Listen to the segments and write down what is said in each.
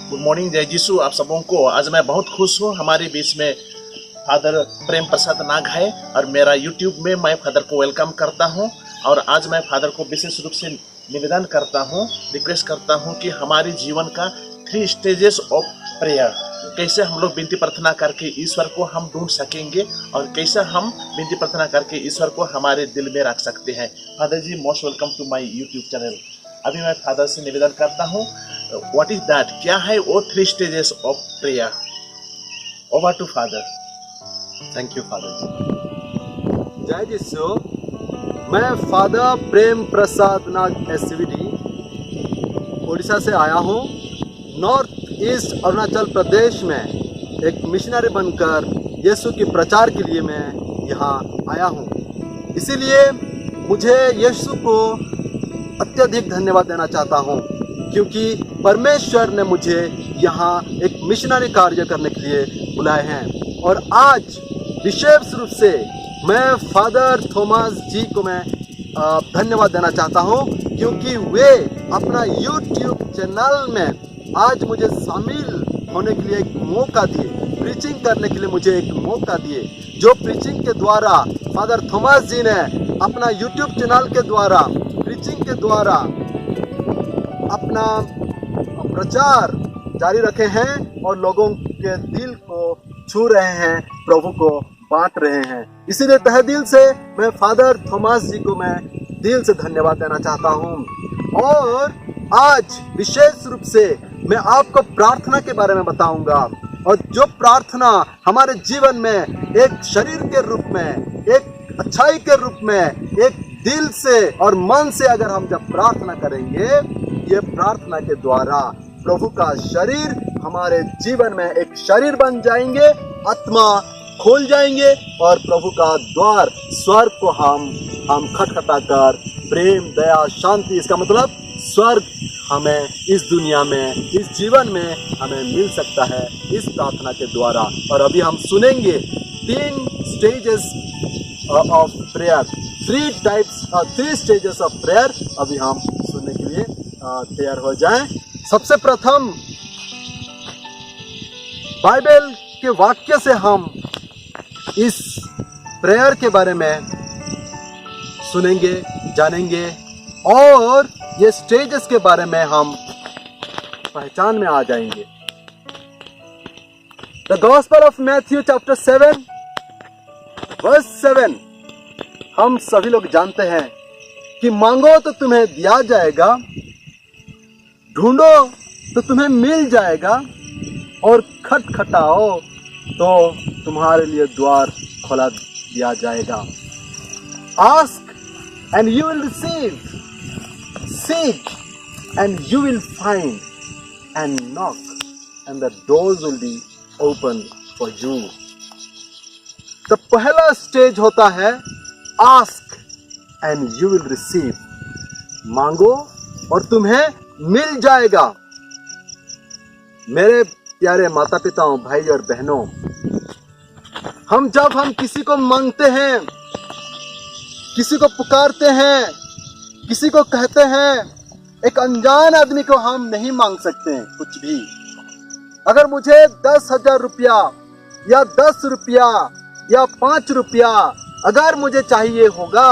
Good morning, जय यीशु आप सबों को। आज मैं बहुत खुश हूँ, हमारे बीच में फादर प्रेम प्रसाद नाग है और मेरा यूट्यूब में मैं फादर को वेलकम करता हूँ। और आज मैं फादर को विशेष रूप से निवेदन करता हूँ, रिक्वेस्ट करता हूँ कि हमारे जीवन का 3 स्टेजेस ऑफ प्रेयर, कैसे हम लोग विनती प्रार्थना करके ईश्वर को हम ढूंढ सकेंगे और कैसे हम विनती प्रार्थना करके ईश्वर को हमारे दिल में रख सकते हैं। Father ji, most welcome to my YouTube channel. अभी मैं फादर से निवेदन करता हूँ, व्हाट इज दैट, क्या है वो 3 stages of prayer. Over to father. Thank you father ji. जय यीशु। मैं फादर प्रेम प्रसाद नाग एसवीडी उड़ीसा से आया हूँ। नॉर्थ ईस्ट अरुणाचल प्रदेश में एक मिशनरी बनकर यीशु की प्रचार के लिए मैं यहाँ आया हूँ। इसीलिए मुझे यीशु को अत्यधिक धन्यवाद देना चाहता हूँ, क्योंकि परमेश्वर ने मुझे यहाँ एक मिशनरी कार्य करने के लिए बुलाए हैं। और आज विशेष रूप से मैं फादर थॉमस जी को मैं धन्यवाद देना चाहता हूँ, क्योंकि वे अपना यूट्यूब चैनल में आज मुझे शामिल होने के लिए एक मौका दिए, प्रीचिंग करने के लिए मुझे एक मौका दिए। जो प्रीचिंग के द्वारा फादर थॉमस जी ने अपना यूट्यूब चैनल के द्वारा, प्रीचिंग के द्वारा अपना प्रचार जारी रखे हैं और लोगों के दिल को छू रहे हैं, प्रभु को बांट रहे हैं। इसीलिए तहे दिल से मैं फादर थॉमस जी को मैं दिल से धन्यवाद देना चाहता हूँ। और आज विशेष रूप से मैं आपको प्रार्थना के बारे में बताऊंगा, और जो प्रार्थना हमारे जीवन में एक शरीर के रूप में, एक अच्छाई के रूप में, एक दिल से और मन से अगर हम जब प्रार्थना करेंगे, ये प्रार्थना के द्वारा प्रभु का शरीर हमारे जीवन में एक शरीर बन जाएंगे, आत्मा खोल जाएंगे और प्रभु का द्वार स्वर्ग को हम खटखटा कर प्रेम, दया, शांति, इसका मतलब स्वर्ग हमें इस दुनिया में, इस जीवन में हमें मिल सकता है इस प्रार्थना के द्वारा। और अभी हम सुनेंगे 3 stages of prayer, 3 stages of prayer. अभी हम सुनने के लिए तैयार हो जाएं। सबसे प्रथम बाइबल के वाक्य से हम इस प्रेयर के बारे में सुनेंगे, जानेंगे, और ये स्टेजेस के बारे में हम पहचान में आ जाएंगे। The gospel of Matthew chapter 7 verse 7, हम सभी लोग जानते हैं कि मांगो तो तुम्हें दिया जाएगा, ढूंढो तो तुम्हें मिल जाएगा, और खटखटाओ तो तुम्हारे लिए द्वार खोला दिया जाएगा। Ask and you will receive, seek and you will find, and knock and the doors will be open for you। तो पहला स्टेज होता है ask and you will receive, मांगो और तुम्हें मिल जाएगा। मेरे प्यारे माता पिताओं, भाई और बहनों, जब हम किसी को मांगते हैं, किसी को पुकारते हैं, किसी को कहते हैं, एक अनजान आदमी को हम नहीं मांग सकते हैं कुछ भी। अगर मुझे 10,000 रुपया या 10 रुपया या 5 रुपया अगर मुझे चाहिए होगा,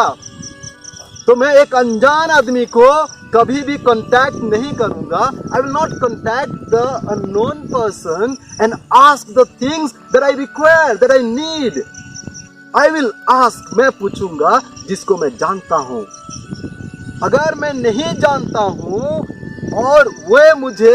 तो मैं एक अनजान आदमी को कभी भी कांटेक्ट नहीं करूंगा। I will not contact the unknown person and ask the things that I require, that I need. I will ask, मैं पूछूंगा जिसको मैं जानता हूं। अगर मैं नहीं जानता हूं और वे मुझे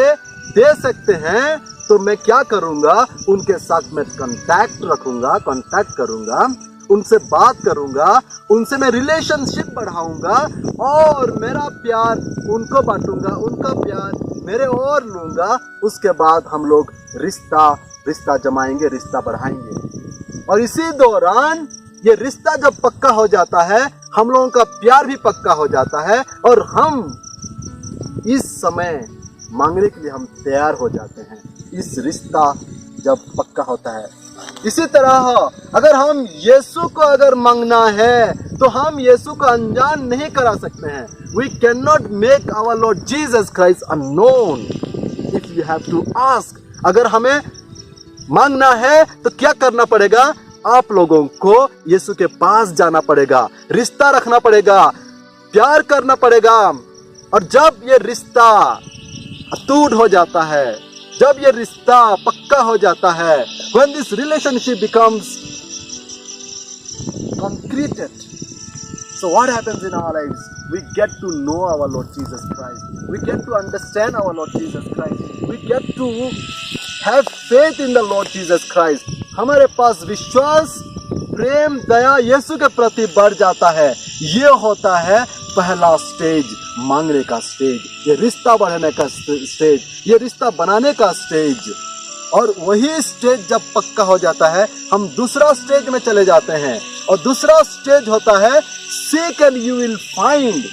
दे सकते हैं, तो मैं क्या करूंगा, उनके साथ मैं कांटेक्ट रखूंगा, कांटेक्ट करूंगा, उनसे बात करूंगा, उनसे मैं रिलेशनशिप बढ़ाऊंगा और मेरा प्यार उनको बांटूंगा, उनका प्यार मेरे और लूंगा। उसके बाद हम लोग रिश्ता जमाएंगे, रिश्ता बढ़ाएंगे। और इसी दौरान ये रिश्ता जब पक्का हो जाता है, हम लोगों का प्यार भी पक्का हो जाता है, और हम इस समय मांगने के लिए हम तैयार हो जाते हैं, इस रिश्ता जब पक्का होता है। इसी तरह अगर हम यीशु को अगर मांगना है, तो हम यीशु को अनजान नहीं करा सकते हैं। We cannot make our Lord Jesus Christ unknown। if you have to ask, अगर हमें मांगना है तो क्या करना पड़ेगा? आप लोगों को यीशु के पास जाना पड़ेगा, रिश्ता रखना पड़ेगा, प्यार करना पड़ेगा। और जब ये रिश्ता अटूट हो जाता है, जब ये रिश्ता पक्का हो जाता है, when this relationship becomes concreted, so what happens in our lives? We get to know our Lord Jesus Christ. We get to understand our Lord Jesus Christ. We get to have faith in the Lord Jesus Christ. हमारे पास विश्वास, प्रेम, दया यीशु के प्रति बढ़ जाता है। ये होता है पहला स्टेज, मांगने का स्टेज, ये रिश्ता बढ़ाने का स्टेज, ये रिश्ता बनाने का स्टेज। और वही स्टेज जब पक्का हो जाता है, हम दूसरा स्टेज में चले जाते हैं। और दूसरा स्टेज होता है seek and you will find.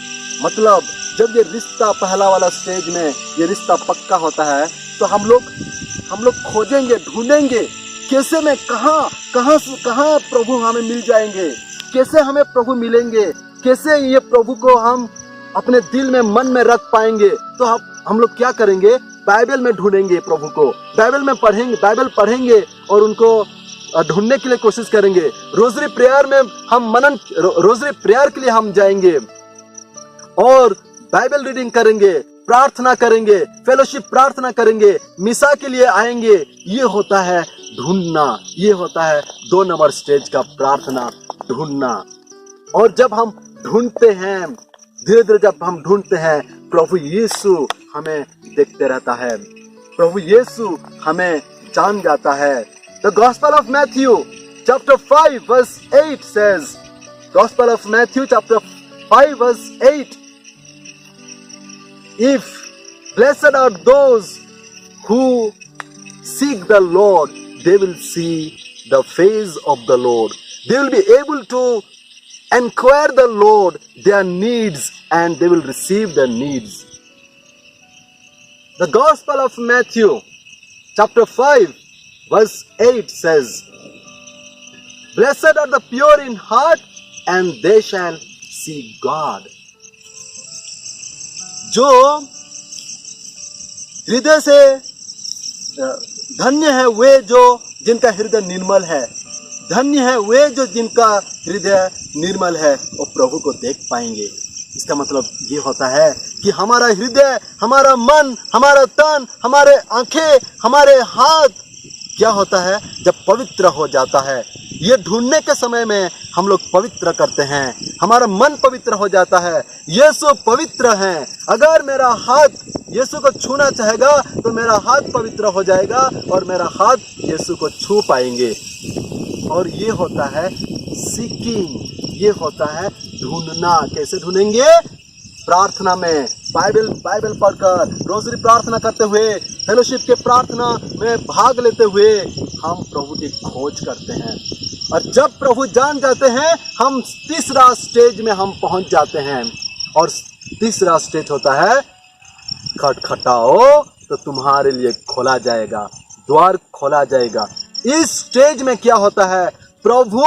मतलब जब ये रिश्ता पहला वाला स्टेज में ये रिश्ता पक्का होता है तो हम लोग खोजेंगे, ढूंढेंगे कैसे में कहाँ प्रभु हमें मिल जाएंगे, कैसे हमें प्रभु मिलेंगे, कैसे ये प्रभु को हम अपने दिल में, मन में रख पाएंगे। तो हम लोग क्या करेंगे? बाइबल में ढूंढेंगे प्रभु को, बाइबल पढ़ेंगे और उनको ढूंढने के लिए कोशिश करेंगे। रोजरी प्रेयर में हम रोजरी प्रेयर के लिए हम जाएंगे और बाइबल रीडिंग करेंगे, प्रार्थना करेंगे, फेलोशिप प्रार्थना करेंगे, मिसा के लिए आएंगे। ये होता है ढूंढना, ये होता है 2 नंबर स्टेज का प्रार्थना, ढूंढना। और जब हम ढूंढते हैं, धीरे धीरे जब हम ढूंढते हैं, प्रभु यीशु हमें देखते रहता है, प्रभु यीशु हमें जान जाता है। The Gospel of Matthew chapter 5 verse 8 says, Gospel of Matthew chapter 5 verse 8, if blessed are those who seek the Lord, they will see the face of the Lord. They will be able to inquire the Lord their needs and they will receive their needs. The Gospel of Matthew chapter 5 verse 8 says, blessed are the pure in heart and they shall see God. जो हृदय से धन्य है वे जो जिनका हृदय निर्मल है, धन्य है वे जो जिनका हृदय निर्मल है, वो प्रभु को देख पाएंगे। इसका मतलब ये होता है कि हमारा हृदय, हमारा मन, हमारा तन, हमारे आंखें, हमारे हाथ क्या होता है जब पवित्र हो जाता है। ये ढूंढने के समय में हम लोग पवित्र करते हैं, हमारा मन पवित्र हो जाता है। यीशु पवित्र हैं। अगर मेरा हाथ यीशु को छूना चाहेगा तो मेरा हाथ पवित्र हो जाएगा और मेरा हाथ यीशु को छू पाएंगे। और ये होता है सीकिंग, ये होता है ढूंढना। कैसे ढूंढेंगे? प्रार्थना में, बाइबल पढ़कर, रोजरी प्रार्थना करते हुए, फेलोशिप के प्रार्थना में भाग लेते हुए हम प्रभु की खोज करते हैं। और जब प्रभु जान जाते हैं, हम तीसरा स्टेज में हम पहुंच जाते हैं। और तीसरा स्टेज होता है खटखटाओ तो तुम्हारे लिए खोला जाएगा, द्वार खोला जाएगा। इस स्टेज में क्या होता है? प्रभु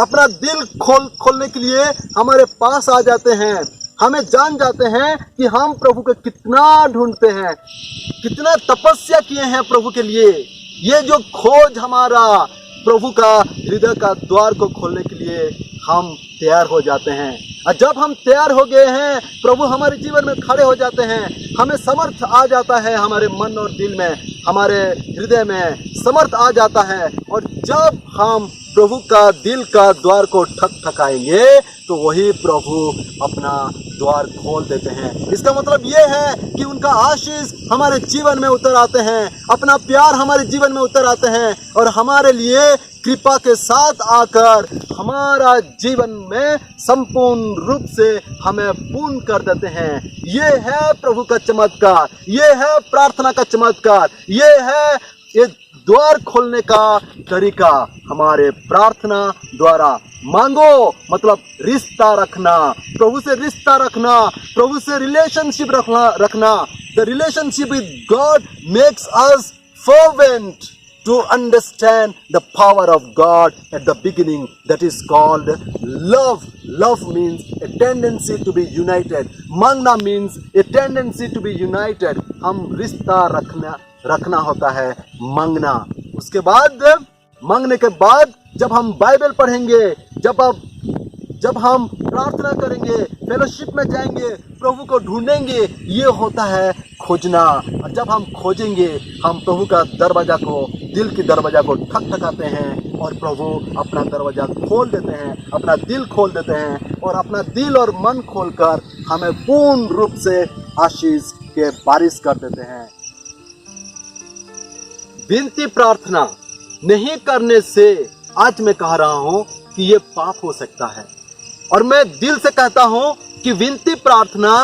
अपना दिल खोलने के लिए हमारे पास आ जाते हैं। हमें जान जाते हैं कि हम प्रभु को कितना ढूंढते हैं, कितना तपस्या किए हैं प्रभु के लिए। ये जो खोज हमारा प्रभु का हृदय का द्वार को खोलने के लिए हम तैयार हो जाते हैं। और जब हम तैयार हो गए हैं, प्रभु हमारे जीवन में खड़े हो जाते हैं, हमें समर्थ आ जाता है, हमारे मन और दिल में, हमारे हृदय में समर्थ आ जाता है। और जब हम प्रभु का दिल का द्वार को ठकठकाएंगे तो वही प्रभु अपना द्वार खोल देते हैं। इसका मतलब ये है कि उनका आशीष हमारे जीवन में उतर आते हैं, अपना प्यार हमारे जीवन में उतर आते हैं और हमारे लिए कृपा के साथ आकर हमारा जीवन में संपूर्ण रूप से हमें पूर्ण कर देते हैं। ये है प्रभु का चमत्कार, ये है प्रार्थना का चमत्कार, ये है ये द्वार खोलने का तरीका। हमारे प्रार्थना द्वारा मांगो मतलब रिश्ता रखना, प्रभु से रिश्ता रखना, प्रभु से रिलेशनशिप रखना। The relationship with God makes us fervent to understand the power of God at the beginning, that is called love. Love means a tendency to be united. Mangna means a tendency to be united. हम रिश्ता रखना होता है मांगना। उसके बाद मांगने के बाद जब हम बाइबल पढ़ेंगे, जब हम प्रार्थना करेंगे, फेलोशिप में जाएंगे, प्रभु को ढूंढेंगे, ये होता है खोजना। और जब हम खोजेंगे, हम प्रभु का दरवाजा को, दिल की दरवाजा को ठकठकाते हैं और प्रभु अपना दरवाजा खोल देते हैं, अपना दिल खोल देते हैं और अपना दिल और मन खोलकर हमें पूर्ण रूप से आशीष के बारिश कर देते हैं। विनती प्रार्थना नहीं करने से आज मैं कह रहा हूं कि ये पाप हो सकता है, और मैं दिल से कहता हूं कि विनती प्रार्थना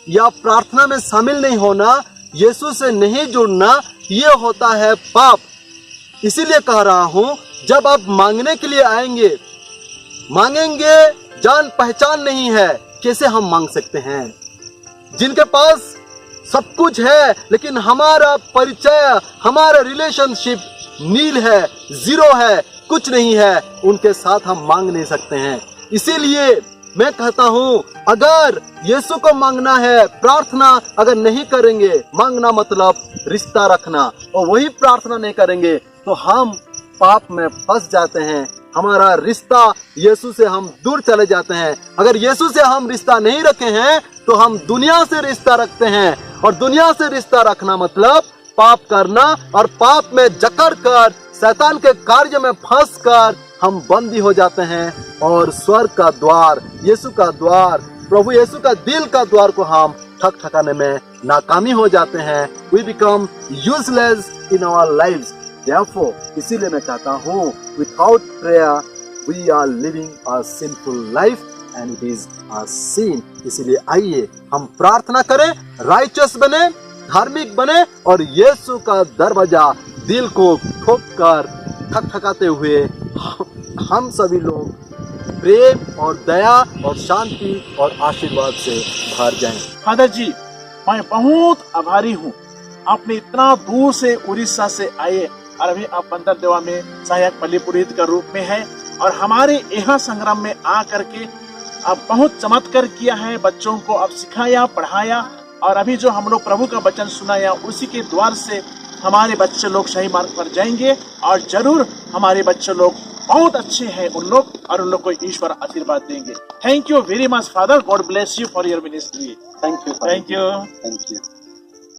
या प्रार्थना में शामिल नहीं होना, यीशु से नहीं जुड़ना, ये होता है पाप। इसीलिए कह रहा हूं, जब आप मांगने के लिए आएंगे, मांगेंगे, जान पहचान नहीं है, कैसे हम मांग सकते हैं? जिनके पास सब कुछ है लेकिन हमारा परिचय, हमारा रिलेशनशिप नील है, जीरो है, कुछ नहीं है, उनके साथ हम मांग नहीं सकते हैं। इसीलिए मैं कहता हूं, अगर यीशु को मांगना है, प्रार्थना अगर नहीं करेंगे, मांगना मतलब रिश्ता रखना, और वही प्रार्थना नहीं करेंगे तो हम पाप में फंस जाते हैं। हमारा रिश्ता यीशु से हम दूर चले जाते हैं। अगर यीशु से हम रिश्ता नहीं रखे हैं तो हम दुनिया से रिश्ता रखते हैं, और दुनिया से रिश्ता रखना मतलब पाप करना, और पाप में जकड़ कर, शैतान के कार्य में फंस कर हम बंदी हो जाते हैं, और स्वर्ग का द्वार, यीशु का द्वार, प्रभु यीशु का दिल का द्वार को हम ठकठकाने में नाकामी हो जाते हैं। We become useless in our lives. Therefore, इसीलिए मैं कहता हूँ, without prayer we are living a sinful life and it is a sin. इसीलिए आइए हम प्रार्थना करें, righteous बने, धार्मिक बने, और यीशु का दरवाजा दिल को ठोक कर ठकठकाते हुए हम सभी लोग प्रेम और दया और शांति और आशीर्वाद से भर जाएं। फादर जी, मैं बहुत आभारी हूँ, आपने इतना दूर से उड़ीसा से आए और अभी आप बंदरदेवा में सहायक पल्ली पुरोहित के रूप में है, और हमारे यहाँ संग्राम में आ करके आप बहुत चमत्कार किया है, बच्चों को आप सिखाया, पढ़ाया, और अभी जो हम लोग प्रभु का वचन सुनाया, उसी के द्वार से हमारे बच्चे लोग सही मार्ग पर जाएंगे, और जरूर हमारे बच्चे लोग बहुत अच्छे हैं उन लोग, और उन लोग को ईश्वर आशीर्वाद देंगे। Thank you very much father, God bless you for your ministry. Thank you. Thank you. Thank you.